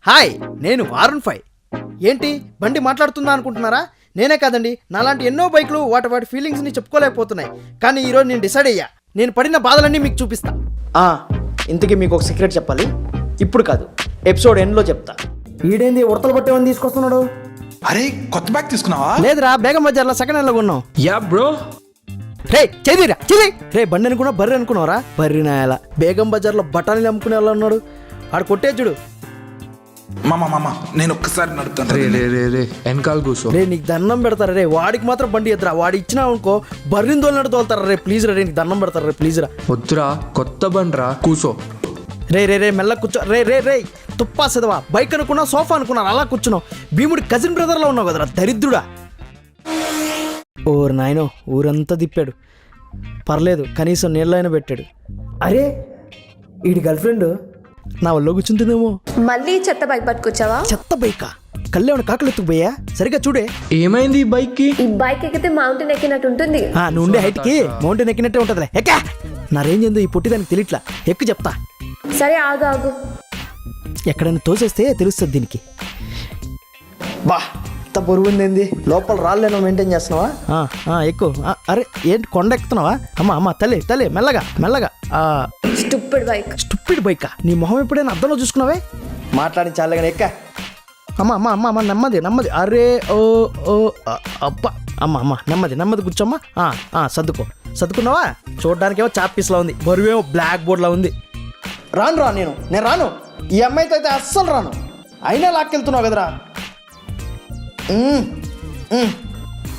Hi, నేను వారుణ్ 5. ఏంటి బండి మాట్లాడుతుందా అనుకుంటున్నారా? నేనే కాదండి, నాలాంటి ఎన్నో బైకులు వాటి ఫీలింగ్స్ని చెప్పుకోలేకపోతున్నాయి. కానీ ఈరోజు నేను డిసైడ్ అయ్యా, నేను పడిన బాధలన్నీ మీకు చూపిస్తా. ఇంతకీ మీకు ఒక సీక్రెట్ చెప్పాలి. ఇప్పుడు కాదు, ఎపిసోడ్ ఎండ్లో చెప్తా. ఈడేంది ఉడతలు పట్టేవని తీసుకొస్తున్నాడు? అరే కొత్త బ్యాగ్ తీసుకున్నావా? లేదురా, బేగం బజార్లో సెకండ్ హ్యాండ్లో కొన్నాం. Yeah bro. రే చెదిరా చెది రే, బండి అనుకున్నా బర్రె అనుకున్నావరా? బర్రి నాయాల బేగం బజార్లో బఠానీలు అమ్ముకునే వాళ్ళు ఉన్నాడు, ఆడు కొట్టే చూడు. మామ నేను ఒక్కసారి నడుపుతాను. వెనకాల కూర్చో. రే నీకు దండం పెడతారా రే, వాడికి మాత్రం బండి ఎదురా. వాడు ఇచ్చినా అనుకో బర్రిని తోలినట్టు తోలుతారా రే. ప్లీజ్ రా, నీకు దండం పెడతారా రే, ప్లీజ్ రా. వద్దురా, కొత్త బండ్రా, కూర్చో. రే మెల్ల కూర్చో. రే తుప్పా చదవా. బైక్ అనుకున్నా, సోఫా అనుకున్నారు, అలా కూర్చున్నావు. భీముడి కజిన్ బ్రదర్లో ఉన్నావు కదరా దరిద్రుడా. ఓరు నాయనో, ఊరంతా తిప్పాడు. పర్లేదు, కనీసం నీళ్ళైనా పెట్టాడు. అరే వీడి గర్ల్ ఫ్రెండ్ నా వల్ల కూర్చుంటుందేమో. మళ్ళీ చెత్త బైక్ పట్టుకొచ్చావా? చెత్త బైకా? కళ్ళేమన్నా కాకలు ఎత్తుకుపోయా? సరిగ్గా చూడే. ఏమైంది ఈ బైక్ కి? ఈ బైక్ ఎక్కితే మౌంటైన్ ఎక్కినట్టు ఉంటుంది. నువ్వు ఉండే హైట్ కి మౌంటైన్ ఎక్కినట్టే ఉంటదిలే. ఎక్కా. నా రేంజ్ ఏందో ఈ పొట్టి దానికి తెలియట్లా. ఎక్కు చెప్తా. సరే ఆగు. ఎక్కడైనా తోసేస్తే తెలుస్తుంది దీనికి. బా ఎంత బరువు ఉంది. లోపల రాళ్ళేనో మెయింటైన్ చేస్తున్నావా? ఎక్కువ. అరే ఏంటి కొండ ఎక్కుతున్నావా? అమ్మ తల్లి మెల్లగా. స్టూపిడ్ బైకా? నీ మొహం ఎప్పుడైనా అద్దంలో చూసుకున్నావే? మాట్లాడి చాలే కానీ ఎక్క. అమ్మ నెమ్మది. అరే ఓ అబ్బా. అమ్మ నెమ్మది కూర్చోమ్మా. సర్దుకున్నావా? చూడడానికేమో చాప్ పీస్లా ఉంది, బరువేమో బ్లాక్ బోర్డ్లా ఉంది. నేను రాను. ఈ అమ్మాయితో అయితే అస్సలు రాను. అయినా లాక్కెళ్తున్నావు కదరా.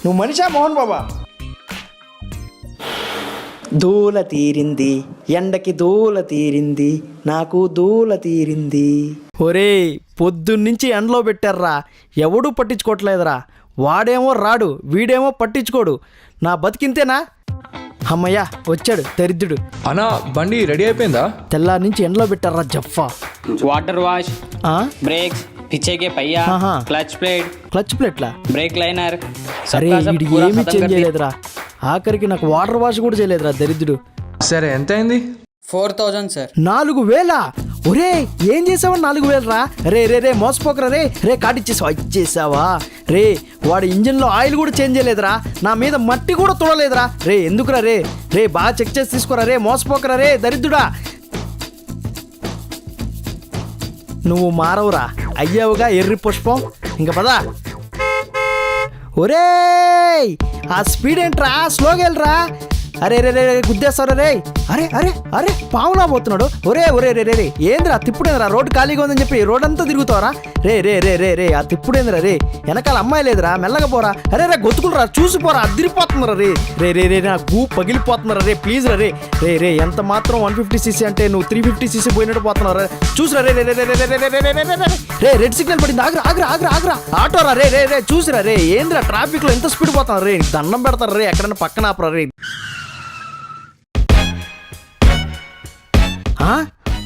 నువ్వు మనిషా మోహన్ బాబా? దూల తీరింది ఎండకి, దూల తీరింది నాకు, దూల తీరింది. ఒరే పొద్దున్నుంచి ఎండలో పెట్టారా, ఎవడూ పట్టించుకోవట్లేదురా. వాడేమో రాడు, వీడేమో పట్టించుకోడు. నా బతికింతేనా? అమ్మయ్యా వచ్చాడు దరిద్రుడు. అన్నా బండి రెడీ అయిపోయిందా? తెల్లారి నుంచి ఎండలో పెట్టారా జఫా. వాటర్ వాష్, బ్రేక్స్, पीछे के पहिया, క్లచ్ ప్లేట్లా, బ్రేక్ లైనర్. సరే వీడు ఏమీ చేంజ్ చేయలేదురా. ఆఖరికి నాకు వాటర్ వాష్ కూడా చేయలేదురా దరిద్రుడు. సరే ఎంత అయింది? 4000 సార్. 4000? ఒరే ఏం చేసావా 4000 రా? రే మోసపోకరా రే కాటిచ్చేసావా రే? వాడి ఇంజిన్లో ఆయిల్ కూడా చేంజ్ చేయలేదురా. నా మీద మట్టి కూడా తోడలేదురా రే. ఎందుకురా రే బాగా చెక్ చేసి తీసుకోరా రే. మోసపోకరా రే దరిద్రుడా. నువ్వు మారవురా, అయ్యావుగా ఎర్రి పుష్పం. ఇంక పదా. ఒరే ఆ స్పీడ్ ఏంట్రా, స్లోగా వెళ్ళరా. అరే గుద్దేస్తారా రే. అరే పావులా పోతున్నాడు. ఒరే ఏంద్రా తిప్పుడేంద్రా? రోడ్డు ఖాళీగా ఉందని చెప్పి రోడ్ అంతా తిరుగుతావరా? రే ఆ తిప్పుడేంద్రా రే. వెనకాల అమ్మాయి లేదురా, మెల్లగా పోరా. అరే గొతుకులరా, చూసిపోరా, అదిరిపోతున్నారా రే. నా గూ పగిలిపోతున్నారా రే. ప్లీజ్ రే ఎంత మాత్రం 150cc అంటే నువ్వు 350cc పోయినట్టు పోతున్నారా. చూసిరా రే రెడ్ సిగ్నల్ పడింది. ఆగ్రా ఆటోరా రే చూసిరా రే. ఏంద్రా ట్రాఫిక్ లో ఎంత స్పీడ్ పోతున్నారు రే. దండం పెడతారా రే, ఎక్కడైనా పక్కన ఆపరా రే.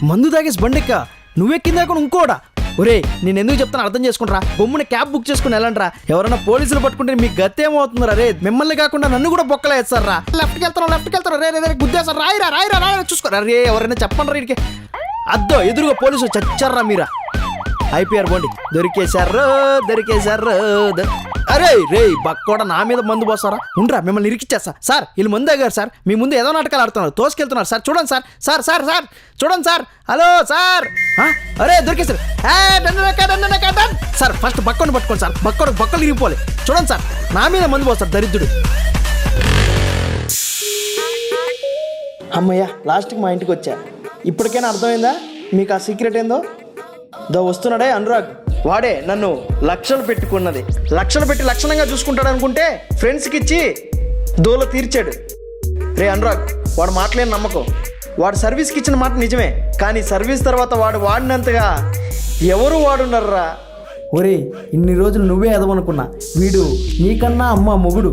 మందు తాగేసి బండిక్క నువ్వెక్కిందాక ఇంకోడా? ఒరే నేను ఎందుకు చెప్తాను అర్థం చేసుకుంటారా. బొమ్ముని క్యాబ్ బుక్ చేసుకుని వెళ్ళండిరా. ఎవరైనా పోలీసులు పట్టుకుంటే మీకు గతి ఏమవుతుందిరా రే. మిమ్మల్ని కాకుండా నన్ను కూడా బొక్కలు వేస్తారా. లెఫ్ట్కి వెళ్తారా రే గుద్దేసారు. రాయిరా చూసుకోరా రే. ఎవరైనా చెప్పండి రా. ఇడికి అద్దో ఎదురుగా పోలీసులు చచ్చారా మీరా. అయిపోయారు బండి. దొరికేశారు. అరే రే బక్కోడ నా మీద మందు పోస్తారా? ఉండరా మిమ్మల్ని ఇరికిచ్చేస్తా. సార్ వీళ్ళు మందు తాగారు సార్. మీ ముందు ఏదో నాటకాలు ఆడుతున్నారు, తోసుకెళ్తున్నారు సార్. చూడండి సార్ చూడండి సార్. Hello sir. అరే దొరికేశారు సార్. ఫస్ట్ బక్కోని పట్టుకోండి సార్. బక్కలు ఇరిగిపోవాలి. చూడండి సార్, నా మీద మందు పోస్తారు దరిద్రుడు. అమ్మయ్య లాస్ట్కి మా ఇంటికి వచ్చా. ఇప్పటికైనా అర్థమైందా మీకు ఆ సీక్రెట్ ఏందో? వస్తున్నాడే అనురాగ్, వాడే నన్ను లక్షలు పెట్టుకున్నది. లక్షలు పెట్టి లక్షణంగా చూసుకుంటాడు అనుకుంటే ఫ్రెండ్స్కి ఇచ్చి దోల తీర్చాడు. రే అనురాగ్, వాడు మాటలేని నమ్మకం. వాడు సర్వీస్కి ఇచ్చిన మాట నిజమే, కానీ సర్వీస్ తర్వాత వాడు వాడినంతగా ఎవరు వాడున్నారా? ఒరే ఇన్ని రోజులు నువ్వే ఎదవనుకున్నా. వీడు నీకన్నా అమ్మ మొగుడు.